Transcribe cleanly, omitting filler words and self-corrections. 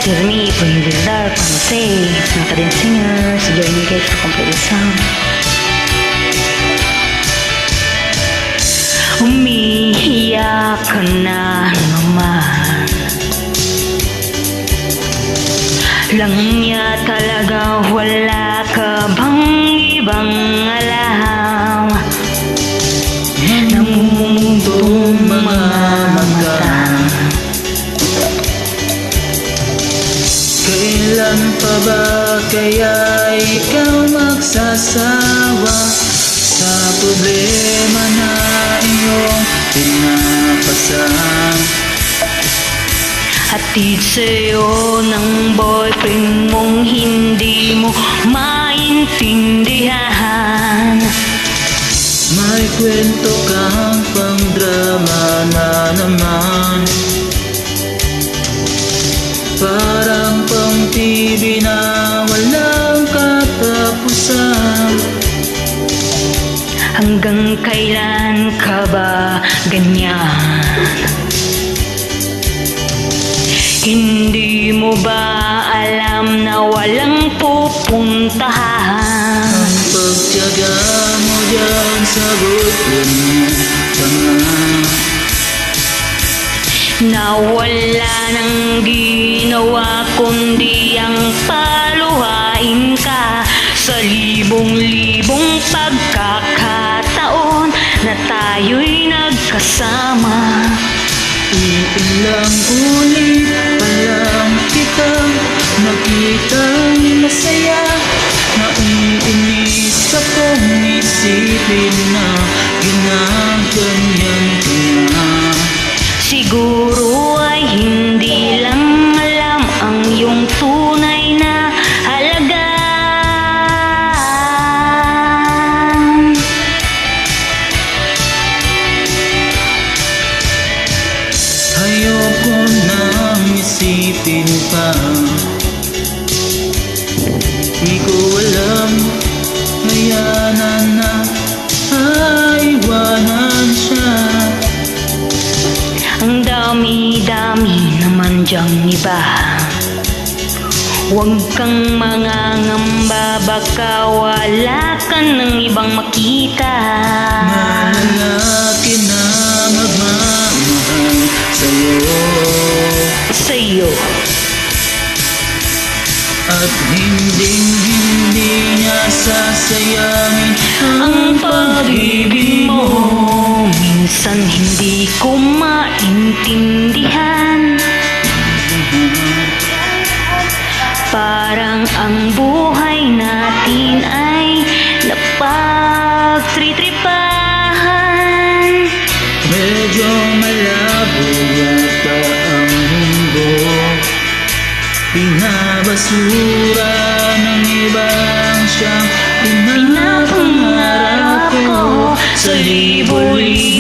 Excuse me, playing this dark, I'm safe. Not a singer, so join me guys to complete the song. Umiiyak ka na naman. Langya talaga, wala ka bang ibang alam? Namumutong mga mata. Kailan pa ba kaya ikaw magsasawa sa problema na iyong pinapasan? Hatid sa'yo ng boyfriend mong hindi mo maintindihan. May kwento kang pang-drama na naman, parang pang-TV na walang katapusan. Hanggang kailan ka ba ganyan? Hindi mo ba alam na walang pupuntahan? Ang pagtiyaga mo dyan sa buwan mo Na wala nang ginawa kundi ang paluhain ka sa libong-libong pagkakataon na tayo'y nagkasama. Ilang ulit pa lang kitang nakitang masaya. Naiinis akong isipin na ginaganyan ka na. Siguro ay hindi lang alam ang iyong tunay na halaga. Ayoko nang isipin pa. Di ko alam, mayanan na iwanan siya. Ang dami-dami naman dyang iba. Huwag kang mangangamba, baka wala ka ng ibang makita. Malalaki na magmamahal Sa'yo at hindi niya sasayangin ang pag-ibig mo. Minsan hindi ko maintindihan. Parang ang buhay natin ay napagtritripahan. Medyo malabo yata ang mundo, pinabasura ng ibang siyang pinapangarap ko sa libo-libo